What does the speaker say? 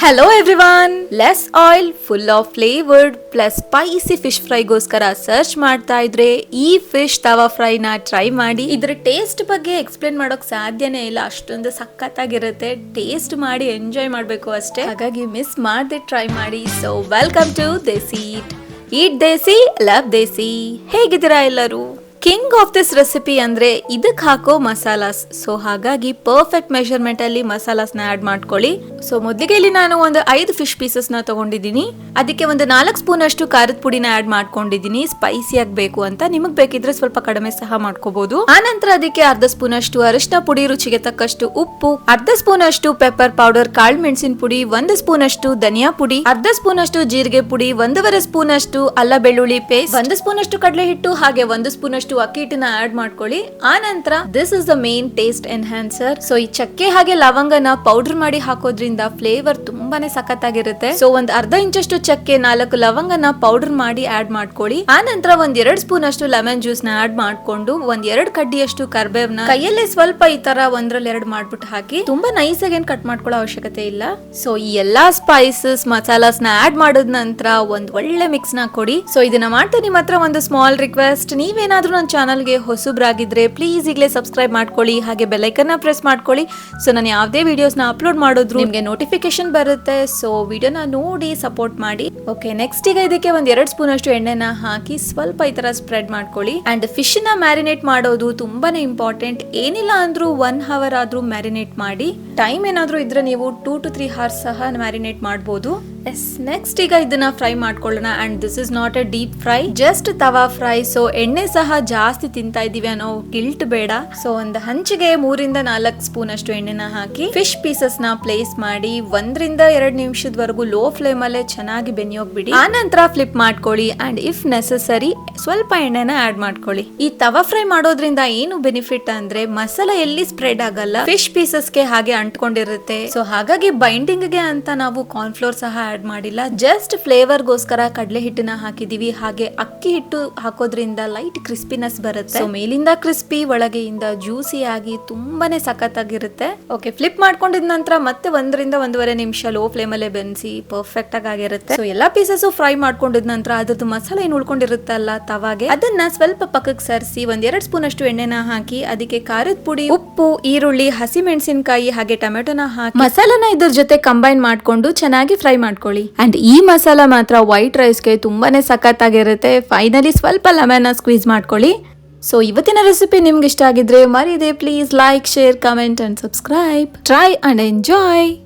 Hello everyone! Less oil, full of flavored plus spicy fish fry ಗೋಸ್ಕರ search ಮಾಡ್ತಾ ಇದ್ರೆ ಈ ಫಿಶ್ ತವಾ fry ನ ಟ್ರೈ ಮಾಡಿ. ಇದ್ರ ಟೇಸ್ಟ್ ಬಗ್ಗೆ ಎಕ್ಸ್ಪ್ಲೇನ್ ಮಾಡೋಕ್ ಸಾಧ್ಯನೇ ಇಲ್ಲ, ಅಷ್ಟೊಂದು ಸಖತ್ತಾಗಿರುತ್ತೆ. ಟೇಸ್ಟ್ ಮಾಡಿ ಎಂಜಾಯ್ ಮಾಡ್ಬೇಕು ಅಷ್ಟೇ, ಹಾಗಾಗಿ ಮಿಸ್ ಮಾಡದೆ ಟ್ರೈ ಮಾಡಿ. So welcome to desi eat desi love desi. ಹೇಗಿದ್ದೀರಾ ಎಲ್ಲರೂ? ಕಿಂಗ್ ಆಫ್ ದಿಸ್ ರೆಸಿಪಿ ಅಂದ್ರೆ ಇದಕ್ಕೆ ಹಾಕೋ ಮಸಾಲಾಸ್. ಸೊ ಹಾಗಾಗಿ ಪರ್ಫೆಕ್ಟ್ ಮೆಷರ್ಮೆಂಟ್ ಅಲ್ಲಿ ಮಸಾಲಾಸ್ ನ ಆಡ್ ಮಾಡ್ಕೊಳ್ಳಿ. ಸೊ ಮೊದಲಿಗೆ ಇಲ್ಲಿ ನಾನು ಒಂದು 5 ಫಿಶ್ ಪೀಸಸ್ ನ ತಗೊಂಡಿದ್ದೀನಿ. ಅದಕ್ಕೆ ಒಂದು 4 ಸ್ಪೂನ್ ಅಷ್ಟು ಖಾರದ ಪುಡಿನ ಆಡ್ ಮಾಡ್ಕೊಂಡಿದ್ದೀನಿ, ಸ್ಪೈಸಿ ಆಗಬೇಕು ಅಂತ. ನಿಮಗ್ ಬೇಕಿದ್ರೆ ಸ್ವಲ್ಪ ಕಡಿಮೆ ಸಹ ಮಾಡ್ಕೋಬಹುದು. ಆ ನಂತರ ಅದಕ್ಕೆ ಅರ್ಧ ಸ್ಪೂನ್ ಅಷ್ಟು ಅರಿಶಿನ ಪುಡಿ, ರುಚಿಗೆ ತಕ್ಕಷ್ಟು ಉಪ್ಪು, ಅರ್ಧ ಸ್ಪೂನ್ ಅಷ್ಟು ಪೆಪ್ಪರ್ ಪೌಡರ್, ಕಾಳು ಮೆಣಸಿನ ಪುಡಿ, 1 ಸ್ಪೂನ್ ಅಷ್ಟು ಧನಿಯಾ ಪುಡಿ, ಅರ್ಧ ಸ್ಪೂನ್ ಅಷ್ಟು ಜೀರಿಗೆ ಪುಡಿ, 1.5 ಸ್ಪೂನ್ ಅಷ್ಟು ಅಲ್ಲ ಬೆಳ್ಳುಳ್ಳಿ ಪೇಸ್ಟ್, 1 ಸ್ಪೂನ್ ಅಷ್ಟು ಕಡಲೆ ಹಿಟ್ಟು, ಹಾಗೆ 1 ಸ್ಪೂನ್ ಅಷ್ಟು ಅಕ್ಕಿ ಹಿಟ್ಟನ್ನ ಆಡ್ ಮಾಡ್ಕೊಳ್ಳಿ. ಆ ನಂತರ this is the main taste enhancer. So ಈ ಚಕ್ಕೆ ಹಾಗೆ ಲವಂಗನ ಪೌಡರ್ ಮಾಡಿ ಹಾಕೋದ್ರಿಂದ ಫ್ಲೇವರ್ ತುಂಬಾನೇ ಸಖತ್ತಾಗಿರುತ್ತೆ. ಸೊ ಒಂದ್ ಅರ್ಧ ಇಂಚಷ್ಟು ಚಕ್ಕೆ, 4 ಲವಂಗನ ಪೌಡರ್ ಮಾಡಿ ಆಡ್ ಮಾಡ್ಕೊಳ್ಳಿ. ಆ ನಂತರ 1-2 ಸ್ಪೂನ್ ಅಷ್ಟು ಲೆಮನ್ ಜ್ಯೂಸ್ ನ ಆಡ್ ಮಾಡ್ಕೊಂಡು 1-2 ಕಡ್ಡಿಯಷ್ಟು ಕರ್ಬೇವ್ನ ಕೈಯಲ್ಲೇ ಸ್ವಲ್ಪ ಈ ತರ 1-2 ಮಾಡ್ಬಿಟ್ಟು ಹಾಕಿ. ತುಂಬಾ ನೈಸ್ ಆಗಿ ಏನ್ ಕಟ್ ಮಾಡ್ಕೊಳ್ಳೋ ಅವಶ್ಯಕತೆ ಇಲ್ಲ. ಸೊ ಈ ಎಲ್ಲಾ ಸ್ಪೈಸಸ್ ಮಸಾಲಾಸ್ ನ ಆಡ್ ಮಾಡಿದ ನಂತರ ಒಂದ್ ಒಳ್ಳೆ ಮಿಕ್ಸ್ ನ ಕೊಡಿ. ಸೊ ಇದನ್ನ ಮಾಡ್ತಾ ನಿಮ್ಮ ಹತ್ರ ಒಂದು ಸ್ಮಾಲ್ ರಿಕ್ವೆಸ್ಟ್, ನೀವೇನಾದ್ರೂ ನನ್ನ ಚಾನಲ್ಗೆ ಹೊಸಬ್ರಾಗಿದ್ರೆ ಪ್ಲೀಸ್ ಈಗಲೇ ಸಬ್ಸ್ಕ್ರೈಬ್ ಮಾಡ್ಕೊಳ್ಳಿ, ಹಾಗೆ ಬೆಲ್ ಐಕನ್ ನ ಪ್ರೆಸ್ ಮಾಡ್ಕೊಳ್ಳಿ. ಸೊ ನಾನು ಯಾವುದೇ ವಿಡಿಯೋಸ್ ನ ಅಪ್ಲೋಡ್ ಮಾಡಿದ್ರು ನಿಮ್ಗೆ ನೋಟಿಫಿಕೇಶನ್ ಬರುತ್ತೆ. ಸೊ ವಿಡಿಯೋನ ನೋಡಿ ಸಪೋರ್ಟ್ ಮಾಡಿ. ಓಕೆ, ನೆಕ್ಸ್ಟ್ ಈಗ ಇದಕ್ಕೆ 1-2 ಸ್ಪೂನ್ ಅಷ್ಟು ಎಣ್ಣೆನ ಹಾಕಿ ಸ್ವಲ್ಪ ಈ ತರ ಸ್ಪ್ರೆಡ್ ಮಾಡ್ಕೊಳ್ಳಿ. ಅಂಡ್ ಫಿಶ್ ನ ಮ್ಯಾರಿನೇಟ್ ಮಾಡೋದು ತುಂಬಾನೇ ಇಂಪಾರ್ಟೆಂಟ್. ಏನಿಲ್ಲ ಅಂದ್ರೂ 1 ಅವರ್ ಆದ್ರೂ ಮ್ಯಾರಿನೇಟ್ ಮಾಡಿ. ಟೈಮ್ ಏನಾದ್ರೂ ಇದ್ರೆ ನೀವು 2 to 3 hours ಸಹ ಮ್ಯಾರಿನೇಟ್ ಮಾಡಬಹುದು. ನೆಕ್ಸ್ಟ್ ಈಗ ಇದನ್ನ ಫ್ರೈ ಮಾಡ್ಕೊಳ್ಳೋಣ. And this is not A deep fry, just tawa fry. So ಎಣ್ಣೆ ಸಹ ಜಾಸ್ತಿ ತಿಂತಾ ಇದೀವಿ ಅನ್ನೋ ಗಿಲ್ಟ್ ಬೇಡ. ಸೊ ಒಂದು ಹಂಚಿಗೆ 3-4 ಸ್ಪೂನ್ ಅಷ್ಟು ಎಣ್ಣೆನ ಹಾಕಿ ಫಿಶ್ ಪೀಸಸ್ ನ ಪ್ಲೇಸ್ ಮಾಡಿ 1-2 ನಿಮಿಷದವರೆಗೂ ಲೋ ಫ್ಲೇಮ್ ಅಲ್ಲೇ ಚೆನ್ನಾಗಿ ಬೆನ್ಯೋಗ್ಬಿಡಿ. ಆ ನಂತರ ಫ್ಲಿಪ್ ಮಾಡ್ಕೊಳ್ಳಿ. ಅಂಡ್ ಇಫ್ ನೆಸೆಸರಿ ಸ್ವಲ್ಪ ಎಣ್ಣೆನ ಆಡ್ ಮಾಡ್ಕೊಳ್ಳಿ. ಈ ತವಾ ಫ್ರೈ ಮಾಡೋದ್ರಿಂದ ಏನು ಬೆನಿಫಿಟ್ ಅಂದ್ರೆ ಮಸಾಲ ಎಲ್ಲಿ ಸ್ಪ್ರೆಡ್ ಆಗಲ್ಲ, ಫಿಶ್ ಪೀಸಸ್ಗೆ ಹಾಗೆ ಅಂಟ್ಕೊಂಡಿರುತ್ತೆ. ಸೊ ಹಾಗಾಗಿ ಬೈಂಡಿಂಗ್ ಗೆ ಅಂತ ನಾವು ಕಾರ್ನ್ಫ್ಲೋರ್ ಸಹ ಆಡ್ ಮಾಡಿಲ್ಲ, ಜಸ್ಟ್ ಫ್ಲೇವರ್ ಗೋಸ್ಕರ ಕಡಲೆ ಹಿಟ್ಟನ್ನ ಹಾಕಿದೀವಿ. ಹಾಗೆ ಅಕ್ಕಿ ಹಿಟ್ಟು ಹಾಕೋದ್ರಿಂದ ಲೈಟ್ ಕ್ರಿಸ್ಪಿನೆಸ್ ಬರುತ್ತೆ. ಸೊ ಮೇಲಿಂದ ಕ್ರಿಸ್ಪಿ, ಒಳಗೆಯಿಂದ ಜ್ಯೂಸಿ ಆಗಿ ತುಂಬಾನೇ ಸಖತ್ತಾಗಿರುತ್ತೆ. ಓಕೆ, ಫ್ಲಿಪ್ ಮಾಡ್ಕೊಂಡಿದ ನಂತರ ಮತ್ತೆ 1-1.5 ನಿಮಿಷ ಲೋ ಫ್ಲೇಮ್ ಅಲ್ಲೇ ಬೆನ್ಸಿ ಪರ್ಫೆಕ್ಟ್ ಆಗಿರುತ್ತೆ. ಸೊ ಎಲ್ಲಾ ಪೀಸಸ್ ಫ್ರೈ ಮಾಡ್ಕೊಂಡಿದ ನಂತರ ಅದ್ರದ್ದು ಮಸಾಲೆ ಏನ್ ಉಳ್ಕೊಂಡಿರುತ್ತಲ್ಲ ತವಾಗೆ, ಅದನ್ನ ಸ್ವಲ್ಪ ಪಕ್ಕಕ್ಕೆ ಸರಿಸಿ 1-2 ಸ್ಪೂನ್ ಅಷ್ಟು ಎಣ್ಣೆನ ಹಾಕಿ ಅದಕ್ಕೆ ಖಾರದ ಪುಡಿ, ಉಪ್ಪು, ಈರುಳ್ಳಿ, ಹಸಿ ಮೆಣಸಿನಕಾಯಿ ಹಾಗೆ ಟೊಮೆಟೊನ ಹಾಕಿ ಮಸಾಲಾನ ಇದ್ರ ಜೊತೆ ಕಂಬೈನ್ ಮಾಡ್ಕೊಂಡು ಚೆನ್ನಾಗಿ ಫ್ರೈ ಮಾಡ್ಕೊಳ್ಳಿ. ಅಂಡ್ ಈ ಮಸಾಲ ಮಾತ್ರ ವೈಟ್ ರೈಸ್ಗೆ ತುಂಬಾನೇ ಸಖತ್ತಾಗಿರುತ್ತೆ. ಫೈನಲಿ ಸ್ವಲ್ಪ ಲೆಮನ್ ಸ್ಕ್ವೀಸ್ ಮಾಡ್ಕೊಳ್ಳಿ. ಸೊ ಇವತ್ತಿನ ರೆಸಿಪಿ ನಿಮ್ಗೆ ಇಷ್ಟ ಆಗಿದ್ರೆ ಮರಿದೆ please like, share, comment and subscribe. Try and enjoy.